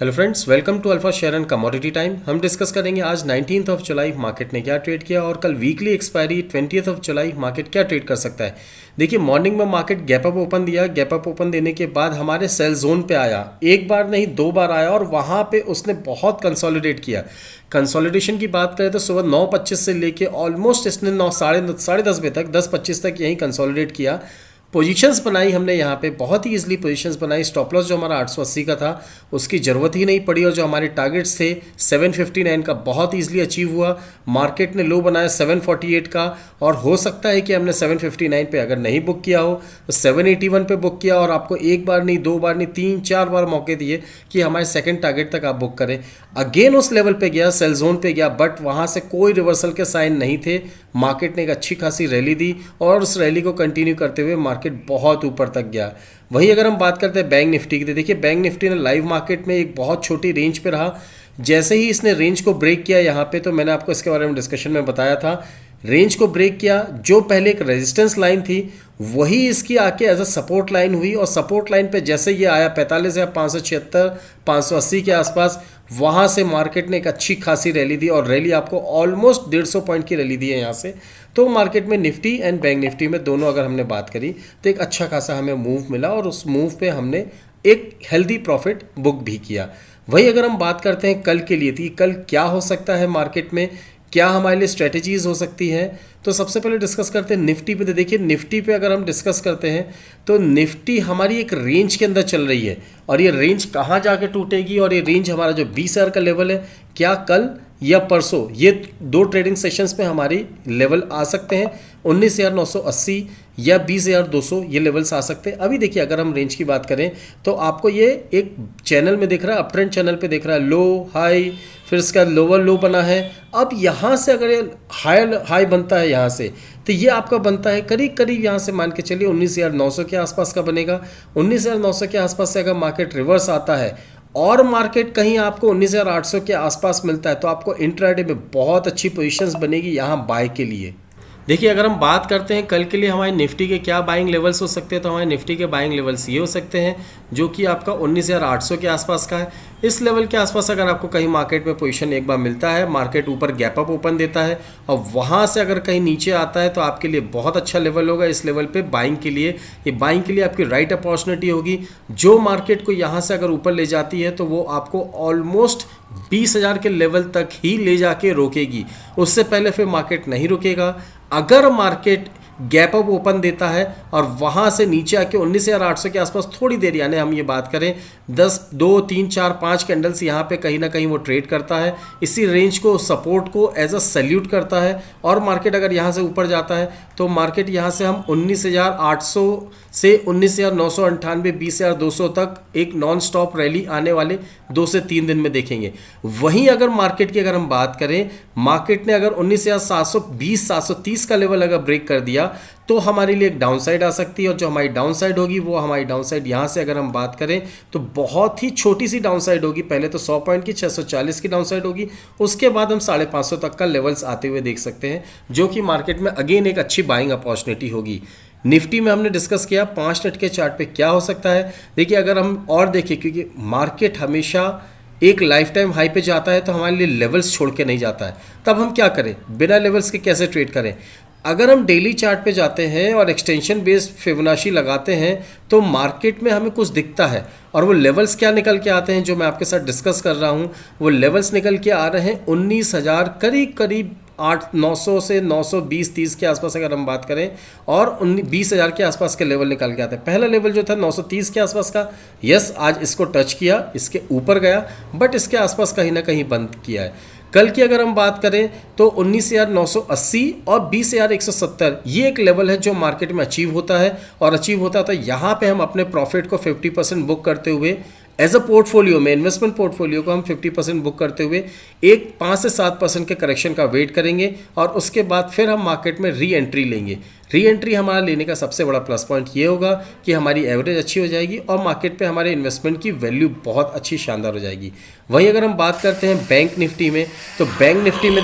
Hello friends, welcome to alpha share and commodity time. हम discuss करेंगे आज 19th of July market ने क्या ट्रेड किया और कल weekly expiry 20th of July market क्या ट्रेड कर सकता है। देखिए, मॉर्निंग में मार्केट गैप अप ओपन दिया। गैप अप ओपन देने के बाद हमारे सेल जोन पे आया, एक बार नहीं दो बार आया और वहाँ पे उसने बहुत कंसोलिडेट किया। कंसोलिडेशन की बात करें तो सुबह 9:25 से लेके ऑलमोस्ट इसने 9 साढ़े 10 बजे तक 10:25 तक यहीं कंसोलिडेट किया। पोजीशंस बनाई हमने यहाँ पे, बहुत ही इजीली पोजीशंस बनाई। स्टॉप लॉस जो हमारा 880 का था उसकी ज़रूरत ही नहीं पड़ी और जो हमारे टारगेट्स थे 759 का बहुत ईजिली अचीव हुआ। मार्केट ने लो बनाया 748 का और हो सकता है कि हमने 759 पे अगर नहीं बुक किया हो तो 781 पे बुक किया और आपको एक बार नहीं, दो बार नहीं, 3-4 बार मौके दिए कि हमारे सेकंड टारगेट तक आप बुक करें। अगेन उस लेवल पे गया, सेल जोन पे गया, बट वहाँ से कोई रिवर्सल के साइन नहीं थे। मार्केट ने एक अच्छी खासी रैली दी और उस रैली को कंटिन्यू करते हुए मार्केट बहुत ऊपर तक गया। वहीं अगर हम बात करते हैं बैंक निफ्टी की, तो देखिए बैंक निफ्टी ने लाइव मार्केट में एक बहुत छोटी रेंज पे रहा। जैसे ही इसने रेंज को ब्रेक किया यहाँ पे, तो मैंने आपको इसके बारे में डिस्कशन में बताया था, रेंज को ब्रेक किया, जो पहले एक रेजिस्टेंस लाइन थी वही इसकी आके एज अ सपोर्ट लाइन हुई और सपोर्ट लाइन पे जैसे ये आया 45,576 580 के आसपास, वहाँ से मार्केट ने एक अच्छी खासी रैली दी और रैली आपको ऑलमोस्ट 150 पॉइंट की रैली दी है यहाँ से। तो मार्केट में निफ्टी एंड बैंक निफ्टी में दोनों अगर हमने बात करी तो एक अच्छा खासा हमें मूव मिला और उस मूव पे हमने एक हेल्दी प्रॉफिट बुक भी किया। वही अगर हम बात करते हैं कल के लिए थी, कल क्या हो सकता है मार्केट में, क्या हमारे लिए स्ट्रेटजीज हो सकती है, तो सबसे पहले डिस्कस करते हैं निफ्टी पे। तो देखिए, निफ्टी पे अगर हम डिस्कस करते हैं तो निफ्टी हमारी एक रेंज के अंदर चल रही है और ये रेंज कहाँ जाके टूटेगी और ये रेंज हमारा जो 20,000 का लेवल है, क्या कल या परसों ये दो ट्रेडिंग सेशंस पे हमारी लेवल आ सकते हैं। 19,980 या 20,200 ये लेवल्स आ सकते हैं। अभी देखिए, अगर हम रेंज की बात करें तो आपको ये एक चैनल में दिख रहा है, अप ट्रेंड चैनल पे दिख रहा है, लो हाई, फिर इसका लोअर लो बना है। अब यहाँ से अगर ये हाई बनता है यहाँ से, तो ये आपका बनता है करीब करीब यहाँ से मान के चलिए 19,900 के आसपास का बनेगा। 19,900 के आसपास से अगर मार्केट रिवर्स आता है और मार्केट कहीं आपको 19,800 के आसपास मिलता है तो आपको इंट्राडे में बहुत अच्छी पोजीशंस बनेगी यहाँ बाय के लिए। देखिए, अगर हम बात करते हैं कल के लिए हमारे निफ्टी के क्या बाइंग लेवल्स हो सकते हैं, तो हमारे निफ्टी के बाइंग लेवल्स ये हो सकते हैं जो कि आपका 19,800 के आसपास का है। इस लेवल के आसपास अगर आपको कहीं मार्केट में पोजीशन एक बार मिलता है, मार्केट ऊपर गैप अप ओपन देता है और वहाँ से अगर कहीं नीचे आता है तो आपके लिए बहुत अच्छा लेवल होगा। इस लेवल पे बाइंग के लिए, ये बाइंग के लिए आपकी राइट अपॉर्चुनिटी होगी। जो मार्केट को यहाँ से अगर ऊपर ले जाती है तो वो आपको ऑलमोस्ट 20,000 के लेवल तक ही ले जाके रोकेगी, उससे पहले फिर मार्केट नहीं रुकेगा। अगर मार्केट गैप अप ओपन देता है और वहाँ से नीचे आके 19,800 के आसपास थोड़ी देर, यानी हम ये बात करें 10, 2, 3, 4, 5 कैंडल्स यहाँ पे कहीं ना कहीं वो ट्रेड करता है, इसी रेंज को, सपोर्ट को एज अ सैल्यूट करता है और मार्केट अगर यहाँ से ऊपर जाता है तो मार्केट यहाँ से हम 19,800 से 19,998 20,200 तक एक नॉन स्टॉप रैली आने वाले 2 से 3 दिन में देखेंगे। वहीं अगर मार्केट की अगर हम बात करें, मार्केट ने अगर 19,720 730 का लेवल अगर ब्रेक कर दिया तो हमारे लिए एक डाउन साइड आ सकती है और जो हमारी डाउन साइड होगी वो हमारी डाउन साइड यहाँ से अगर हम बात करें तो बहुत ही छोटी सी डाउन साइड होगी। पहले तो 100 पॉइंट की 640 की डाउन साइड होगी, उसके बाद हम 550 तक का लेवल्स आते हुए देख सकते हैं, जो कि मार्केट में अगेन एक अच्छी बाइंग अपॉर्चुनिटी होगी। निफ्टी में हमने डिस्कस किया 5 मिनट के चार्ट पे क्या हो सकता है। देखिए, अगर हम और देखें, क्योंकि मार्केट हमेशा एक लाइफ टाइम हाई पे जाता है तो हमारे लिए लेवल्स छोड़ के नहीं जाता है, तब हम क्या करें, बिना लेवल्स के कैसे ट्रेड करें। अगर हम डेली चार्ट पे जाते हैं और एक्सटेंशन बेस्ड फिबोनाची लगाते हैं तो मार्केट में हमें कुछ दिखता है और वो लेवल्स क्या निकल के आते हैं जो मैं आपके साथ डिस्कस कर रहा हूँ, वो लेवल्स निकल के आ रहे हैं 19,000 करीब करीब 900 से 920-30 के आसपास अगर हम बात करें और 20,000 के आसपास के लेवल निकल के आते हैं। पहला लेवल जो था 930 के आसपास का, यस आज इसको टच किया, इसके ऊपर गया, बट इसके आसपास कहीं ना कहीं बंद किया है। कल की अगर हम बात करें तो 19,980 और 20,170 ये एक लेवल है जो मार्केट में अचीव होता है और अचीव होता है तो यहाँ पे हम अपने प्रॉफिट को 50% बुक करते हुए एज अ पोर्टफोलियो में, इन्वेस्टमेंट पोर्टफोलियो को हम 50% बुक करते हुए एक 5 से 7% के करेक्शन का वेट करेंगे और उसके बाद फिर हम मार्केट में री एंट्री लेंगे। री एंट्री हमारा लेने का सबसे बड़ा प्लस पॉइंट ये होगा कि हमारी एवरेज अच्छी हो जाएगी और मार्केट पे हमारे इन्वेस्टमेंट की वैल्यू बहुत अच्छी शानदार हो जाएगी। वहीं अगर हम बात करते हैं बैंक निफ्टी में, तो बैंक निफ्टी में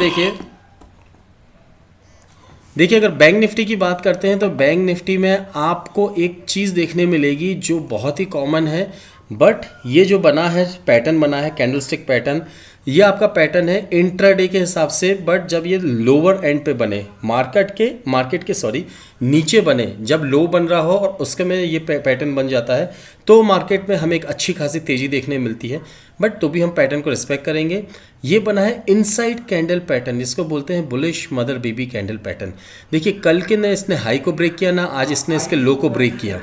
देखिए अगर बैंक निफ्टी की बात करते हैं तो बैंक निफ्टी में आपको एक चीज़ देखने मिलेगी जो बहुत ही कॉमन है। बट ये जो बना है पैटर्न बना है कैंडलस्टिक पैटर्न, ये आपका पैटर्न है इंट्राडे के हिसाब से। बट जब ये लोअर एंड पे बने मार्केट के सॉरी नीचे बने, जब लो बन रहा हो और उसके में ये पैटर्न बन जाता है तो मार्केट में हमें एक अच्छी खासी तेज़ी देखने मिलती है। बट तो भी हम पैटर्न को रिस्पेक्ट करेंगे। ये बना है इनसाइड कैंडल पैटर्न, जिसको बोलते हैं bullish mother baby candle pattern. देखिए कल के ना इसने हाई को ब्रेक किया, ना आज इसने इसके लो को ब्रेक किया।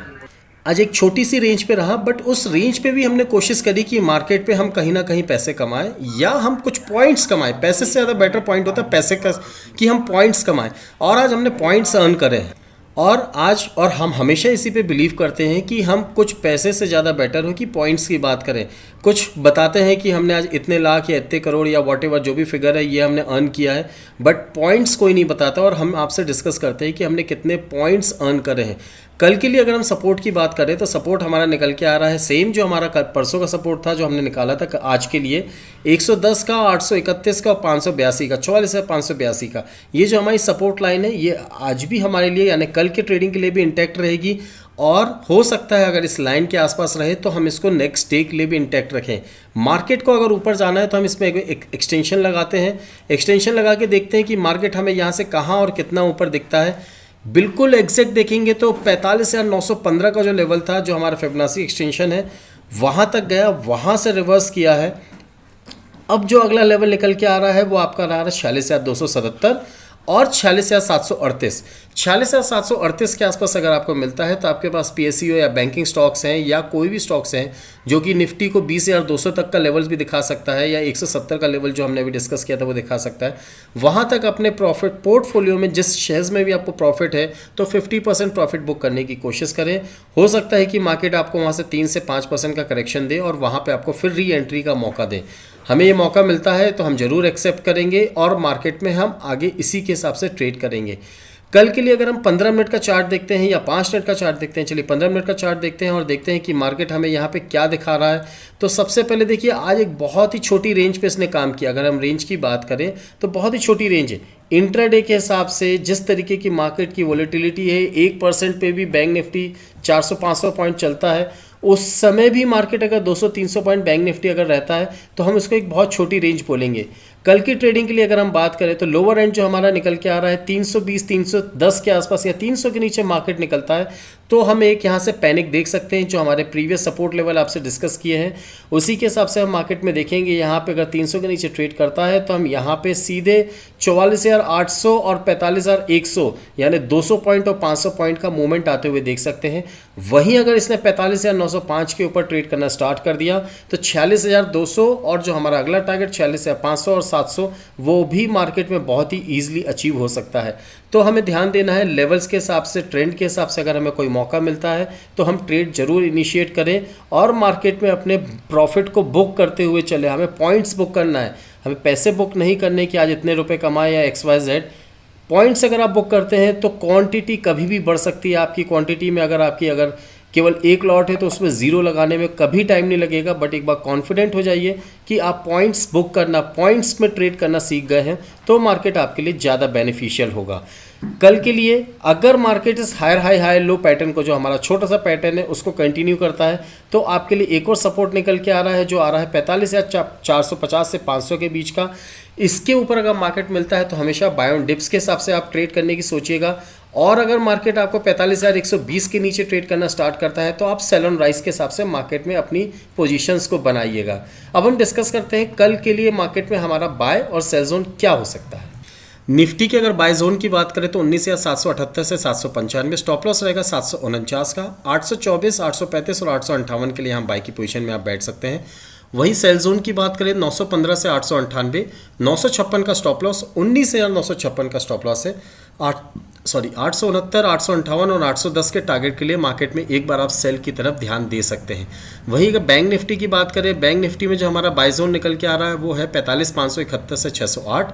आज एक छोटी सी रेंज पे रहा, बट उस रेंज पे भी हमने कोशिश करी कि मार्केट पे हम कहीं ना कहीं पैसे कमाएं या हम कुछ पॉइंट्स कमाएं। पैसे से ज़्यादा बेटर पॉइंट होता है पैसे का, कि हम पॉइंट्स कमाएं। और आज हमने पॉइंट्स अर्न करे हैं। और हम हमेशा इसी पे बिलीव करते हैं कि हम कुछ पैसे से ज़्यादा बेटर हो कि पॉइंट्स की बात करें। कुछ बताते हैं कि हमने आज इतने लाख या इतने करोड़ या वॉटेवर जो भी फिगर है ये हमने अर्न किया है, बट पॉइंट्स कोई नहीं बताता। और हम आपसे डिस्कस करते हैं कि हमने कितने पॉइंट्स अर्न करे हैं। कल के लिए अगर हम सपोर्ट की बात करें तो सपोर्ट हमारा निकल के आ रहा है सेम जो हमारा परसों का सपोर्ट था, जो हमने निकाला था आज के लिए 110 का, 831 का और 582 का, 44,582 का। ये जो हमारी सपोर्ट लाइन है ये आज भी हमारे लिए यानी कल के ट्रेडिंग के लिए भी इंटैक्ट रहेगी। और हो सकता है अगर इस लाइन के आसपास रहे तो हम इसको नेक्स्ट डे के लिए भी इंटैक्ट रखें। मार्केट को अगर ऊपर जाना है तो हम इसमें एक एक्सटेंशन लगाते हैं। एक्सटेंशन लगा के देखते हैं कि मार्केट हमें यहाँ से कहाँ और कितना ऊपर दिखता है। बिल्कुल एग्जैक्ट देखेंगे तो 45,915 का जो लेवल था, जो हमारा फिबोनाची एक्सटेंशन है, वहाँ तक गया, वहाँ से रिवर्स किया है। अब जो अगला लेवल निकल के आ रहा है वो आपका रहा है 46,277 और 46,738। 46,738 के आसपास अगर आपको मिलता है तो आपके पास पीएसयू या बैंकिंग स्टॉक्स हैं या कोई भी स्टॉक्स हैं जो कि निफ्टी को 20,200 तक का लेवल्स भी दिखा सकता है या 170 का लेवल जो हमने अभी डिस्कस किया था वो दिखा सकता है। वहाँ तक अपने प्रॉफिट पोर्टफोलियो में जिस शेयर्स में भी आपको प्रॉफिट है तो 50% प्रॉफिट बुक करने की कोशिश करें। हो सकता है कि मार्केट आपको वहाँ से 3 से 5% का करेक्शन दे और वहाँ पर आपको फिर री एंट्री का मौका दे। हमें ये मौका मिलता है तो हम ज़रूर एक्सेप्ट करेंगे और मार्केट में हम आगे इसी के हिसाब से ट्रेड करेंगे। कल के लिए अगर हम 15 मिनट का चार्ट देखते हैं या 5 मिनट का चार्ट देखते हैं, चलिए 15 मिनट का चार्ट देखते हैं और देखते हैं कि मार्केट हमें यहाँ पे क्या दिखा रहा है। तो सबसे पहले देखिए आज एक बहुत ही छोटी रेंज पे इसने काम किया। अगर हम रेंज की बात करें तो बहुत ही छोटी रेंज है। इंट्राडे के हिसाब से जिस तरीके की मार्केट की वॉलेटिलिटी है, 1% पे भी बैंक निफ्टी 400-500 पॉइंट चलता है, उस समय भी मार्केट अगर 200-300 पॉइंट बैंक निफ्टी अगर रहता है तो हम इसको एक बहुत छोटी रेंज बोलेंगे। कल की ट्रेडिंग के लिए अगर हम बात करें तो लोअर एंड जो हमारा निकल के आ रहा है 320-310 के आसपास या 300 के नीचे मार्केट निकलता है तो हम एक यहाँ से पैनिक देख सकते हैं। जो हमारे प्रीवियस सपोर्ट लेवल आपसे डिस्कस किए हैं उसी के हिसाब से हम मार्केट में देखेंगे। यहाँ पे अगर 300 के नीचे ट्रेड करता है तो हम यहाँ पे सीधे 44,800 और 45,100 यानी 200 पॉइंट और 500 पॉइंट का मूवमेंट आते हुए देख सकते हैं। वहीं अगर इसने 45,905 के ऊपर ट्रेड करना स्टार्ट कर दिया तो 46,200 और जो हमारा अगला टारगेट 46,500 और 700 वो भी मार्केट में बहुत ही ईजिली अचीव हो सकता है। तो हमें ध्यान देना है लेवल्स के हिसाब से, ट्रेंड के हिसाब से। अगर हमें कोई मौका मिलता है तो हम ट्रेड जरूर इनिशिएट करें और मार्केट में अपने प्रॉफिट को बुक करते हुए चले। हमें पॉइंट्स बुक करना है, हमें पैसे बुक नहीं करने कि आज इतने रुपए कमाए या XYZ। पॉइंट्स अगर आप बुक करते हैं तो क्वांटिटी कभी भी बढ़ सकती है। आपकी क्वांटिटी में अगर केवल एक लॉट है तो उसमें ज़ीरो लगाने में कभी टाइम नहीं लगेगा। बट एक बार कॉन्फिडेंट हो जाइए कि आप पॉइंट्स बुक करना, पॉइंट्स में ट्रेड करना सीख गए हैं तो मार्केट आपके लिए ज़्यादा बेनिफिशियल होगा। कल के लिए अगर मार्केट इस higher high high low pattern को, जो हमारा छोटा सा पैटर्न है, उसको कंटिन्यू करता है तो आपके लिए एक और सपोर्ट निकल के आ रहा है जो आ रहा है 45,450 से 500 के बीच का। इसके ऊपर अगर मार्केट मिलता है तो हमेशा बाय ऑन डिप्स के हिसाब से आप ट्रेड करने की सोचिएगा। और अगर मार्केट आपको 45,120 के नीचे ट्रेड करना स्टार्ट करता है तो आप सेल ऑन राइज के हिसाब से मार्केट में अपनी पोजीशंस को बनाइएगा। अब हम डिस्कस करते हैं कल के लिए मार्केट में हमारा बाय और सेल जोन क्या हो सकता है। निफ्टी के अगर बाय जोन की बात करें तो 19,778 से 795, स्टॉप लॉस रहेगा 749 का, 824, 835 और 858 के लिए हम बाय की पोजीशन में आप बैठ सकते हैं। वहीं सेल जोन की बात करें 915 से 898, 956 का स्टॉप लॉस, 19,956 का स्टॉप लॉस है। 869, 858 और 810 के टारगेट के लिए मार्केट में एक बार आप सेल की तरफ ध्यान दे सकते हैं। वहीं अगर बैंक निफ्टी की बात करें, बैंक निफ्टी में जो हमारा बाय जोन निकल के आ रहा है वो है 45,571 से 608,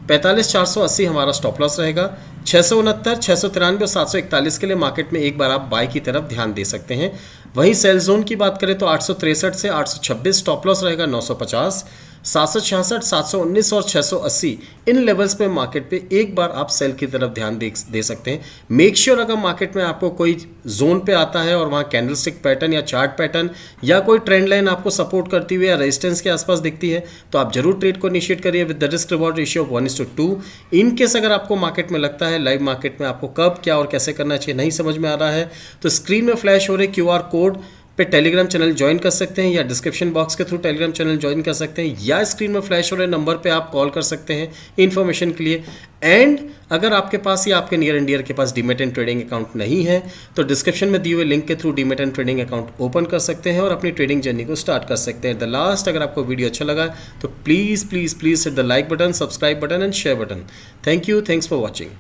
45,480 हमारा स्टॉप लॉस रहेगा, 669, 693 और 741 के लिए मार्केट में एक बार आप बाय की तरफ ध्यान दे सकते हैं। वहीं सेल जोन की बात करें तो 863 से 826 स्टॉप लॉस रहेगा 950, 766, 719 और 680 इन लेवल्स पे मार्केट पे एक बार आप सेल की तरफ ध्यान दे सकते हैं। मेक श्योर अगर मार्केट में आपको कोई जोन पे आता है और वहाँ कैंडलस्टिक पैटर्न या चार्ट पैटर्न या कोई ट्रेंड लाइन आपको सपोर्ट करती हुई या रेजिस्टेंस के आसपास दिखती है तो आप जरूर ट्रेड को इनिशिएट करिए with the risk reward ratio of 1:2। In case अगर आपको मार्केट में लगता है लाइव मार्केट में आपको कब क्या और कैसे करना चाहिए नहीं समझ में आ रहा है तो स्क्रीन में फ्लैश हो रहे QR कोड पे टेलीग्राम चैनल ज्वाइन कर सकते हैं या डिस्क्रिप्शन बॉक्स के थ्रू टेलीग्राम चैनल ज्वाइन कर सकते हैं या स्क्रीन में फ्लैश हो रहे नंबर पे आप कॉल कर सकते हैं इन्फॉर्मेशन के लिए। एंड अगर आपके पास या आपके नियर एंड डियर के पास डीमैट एंड ट्रेडिंग अकाउंट नहीं है तो डिस्क्रिप्शन में दिए हुए लिंक के through demat and trading account open कर सकते हैं और अपनी ट्रेडिंग जर्नी को स्टार्ट कर सकते हैं। द लास्ट अगर आपको वीडियो अच्छा लगा तो please please please hit the like button, subscribe button and share button. Thank you, thanks for watching.